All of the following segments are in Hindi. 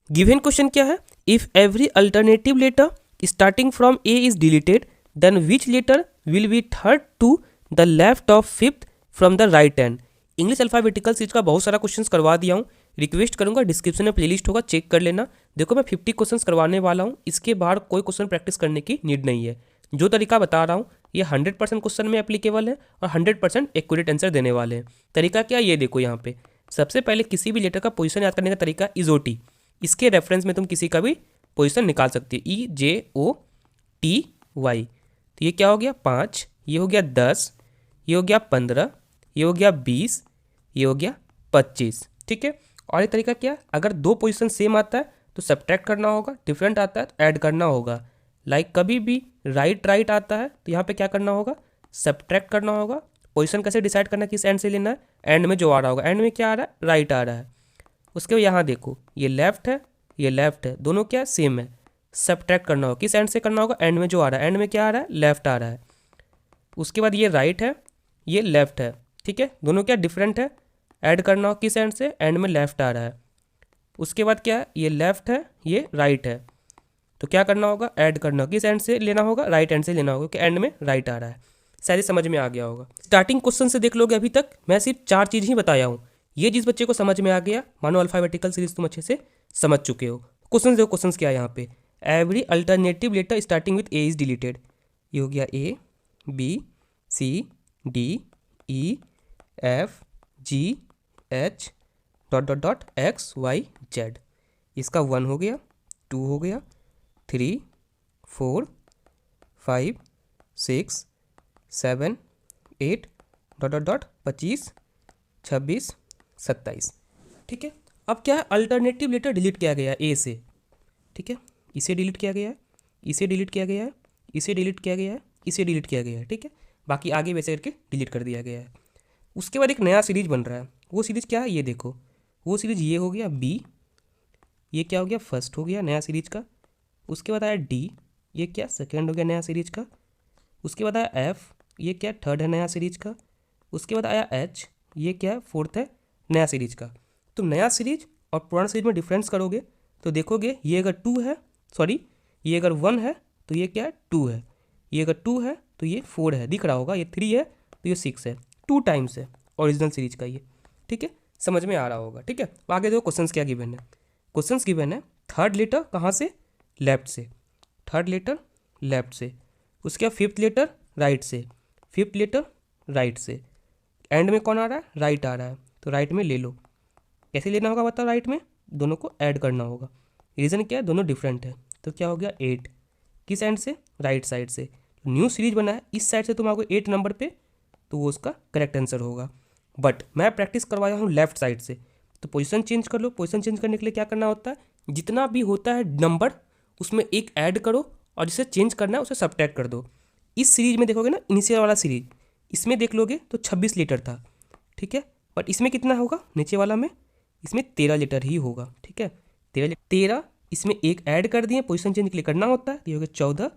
गिवन क्वेश्चन क्या है, if every alternative letter starting from A is deleted then which letter will be third to the left of fifth from the right hand. English alphabetical series का बहुत सारा क्वेश्चंस करवा दिया हूँ, रिक्वेस्ट करूंगा डिस्क्रिप्शन में प्लेलिस्ट होगा, चेक कर लेना। देखो मैं 50 क्वेश्चंस करवाने वाला हूँ, इसके बाद कोई क्वेश्चन प्रैक्टिस करने की नीड नहीं है। जो तरीका बता रहा हूँ ये 100% क्वेश्चन में एप्लीकेबल है और 100% एक्यूरेट आंसर देने वाले हैं। तरीका क्या, ये देखो यहाँ पे सबसे पहले किसी भी लेटर का पोजीशन याद करने का तरीका इजोटी, इसके रेफरेंस में तुम किसी का भी पोजीशन निकाल सकती है, EJOTY। तो ये क्या हो गया 5, ये हो गया 10, ये हो गया 15, ये हो गया 20, ये हो गया 25। ठीक है। और एक तरीका क्या, अगर दो पोजीशन सेम आता है तो सब्ट्रैक्ट करना होगा, डिफरेंट आता है तो ऐड करना होगा। लाइक कभी भी राइट राइट आता है तो यहाँ पे क्या करना होगा, सब्ट्रैक्ट करना होगा। पोजीशन कैसे डिसाइड करना है, किस एंड से लेना है, एंड में जो आ रहा होगा, एंड में क्या आ रहा है, राइट आ रहा है। उसके बाद यहाँ देखो ये लेफ्ट है, ये लेफ्ट है, दोनों क्या सेम है, सब्ट्रैक्ट करना होगा, किस एंड से करना होगा, एंड में जो आ रहा है, एंड में क्या आ रहा है, लेफ्ट आ रहा है। उसके बाद ये राइट है, ये लेफ्ट है, ठीक है, दोनों क्या डिफरेंट है, ऐड करना हो किस एंड से, एंड में लेफ्ट आ रहा है। उसके बाद क्या है, ये लेफ्ट है, ये राइट है, तो क्या करना होगा, ऐड करना होगा, किस एंड से लेना होगा, राइट एंड से लेना होगा, कि एंड में राइट आ रहा है। शायद समझ में आ गया होगा। स्टार्टिंग क्वेश्चन से देख लोगे, अभी तक मैं सिर्फ 4 चीज़ ही बताया हूँ। ये जिस बच्चे को समझ में आ गया, मानो अल्फ़ाबेटिकल सीरीज तुम अच्छे से समझ चुके हो। क्वेश्चन देखो, क्वेश्चन क्या है यहाँ पे, every alternative letter starting with A is deleted. ये हो गया A B C D E F G H dot X Y Z। इसका 1 हो गया, 2 हो गया, 3 4 5 6 7 8 डॉट 25 26 27। ठीक है। अब क्या है, अल्टरनेटिव लेटर डिलीट किया गया है ए से। ठीक है, इसे डिलीट किया गया है, इसे डिलीट किया गया है, इसे डिलीट किया गया है, इसे डिलीट किया गया है। ठीक है, बाकी आगे वैसे करके डिलीट कर दिया गया है। उसके बाद एक नया सीरीज बन रहा है, वो सीरीज क्या है, ये देखो, वो सीरीज ये हो गया B, ये क्या हो गया, फर्स्ट हो गया नया सीरीज का। उसके बाद आया D, ये क्या सेकेंड हो गया नया सीरीज का। उसके बाद आया F, ये क्या थर्ड है नया सीरीज का। उसके बाद आया H, ये क्या है फोर्थ है नया सीरीज का। तो नया सीरीज और पुराना सीरीज में डिफरेंस करोगे तो देखोगे, ये अगर 2 है, सॉरी ये अगर 1 है तो ये क्या है 2 है, ये अगर 2 है तो ये 4 है, दिख रहा होगा, ये 3 है तो ये 6 है, 2 टाइम्स है ओरिजिनल सीरीज का ये। ठीक है, समझ में आ रहा होगा। ठीक है, आगे देखो क्वेश्चंस क्या गिवन है। क्वेश्चंस गिवन है थर्ड लेटर कहाँ से, लेफ्ट से, थर्ड लेटर लेफ्ट से। उसके बाद फिफ्थ लेटर राइट से, फिफ्थ लेटर राइट से। एंड में कौन आ रहा है, राइट आ रहा है, तो राइट में ले लो। कैसे लेना होगा बताओ, राइट में दोनों को ऐड करना होगा। रीज़न क्या है, दोनों डिफरेंट है, तो क्या हो गया 8, किस एंड से, राइट साइड से। न्यू सीरीज बना है, इस साइड से तुम आओगे 8 नंबर पे, तो वो उसका करेक्ट आंसर होगा। बट मैं प्रैक्टिस करवाया हूँ लेफ्ट साइड से, तो पोजीशन चेंज कर लो। पोजीशन चेंज करने के लिए क्या करना होता है, जितना भी होता है नंबर उसमें एक ऐड करो और जिसे चेंज करना है उसे सब्ट्रैक्ट कर दो। इस सीरीज में देखोगे ना, इनिशियल वाला सीरीज, इसमें देख लोगे तो 26 लीटर था। ठीक है, बट इसमें कितना होगा, नीचे वाला में इसमें 13 लीटर ही होगा। ठीक है, 13 इसमें एक ऐड कर दिए, पोजीशन चेंज के लिए करना होता है, तो ये हो गया 14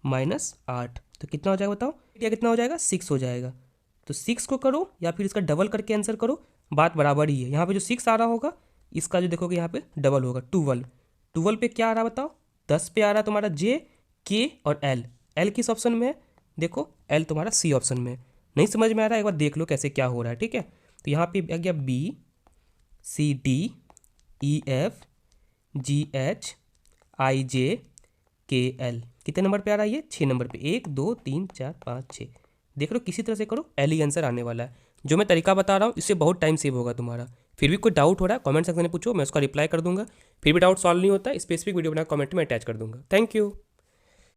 माइनस 8, तो कितना हो जाएगा बताओ, या कितना हो जाएगा 6 हो जाएगा। तो 6 को करो या फिर इसका डबल करके आंसर करो, बात बराबर ही है। यहाँ पे जो 6 आ रहा होगा इसका जो देखोगे यहाँ पे डबल होगा, 12। 12 पे क्या आ रहा है बताओ, 10 पे आ रहा है तुम्हारा J K और L। L किस ऑप्शन में है, देखो L तुम्हारा C ऑप्शन में है। नहीं समझ में आ रहा है, एक बार देख लो कैसे क्या हो रहा है। ठीक है, तो यहाँ पे आ गया B C D E F G H I J K L। कितने नंबर पे आ रहा है ये, 6 नंबर पे, 1 2 3 4 5 6। देख लो किसी तरह से करो, L ही आंसर आने वाला है। जो मैं तरीका बता रहा हूँ इससे बहुत टाइम सेव होगा तुम्हारा। फिर भी कोई डाउट हो रहा है कमेंट सेक्शन में पूछो, मैं उसका रिप्लाई कर दूंगा। फिर भी डाउट सॉल्व नहीं होता है, स्पेसिफिक वीडियो बना कमेंट में अटैच कर दूंगा। Thank you.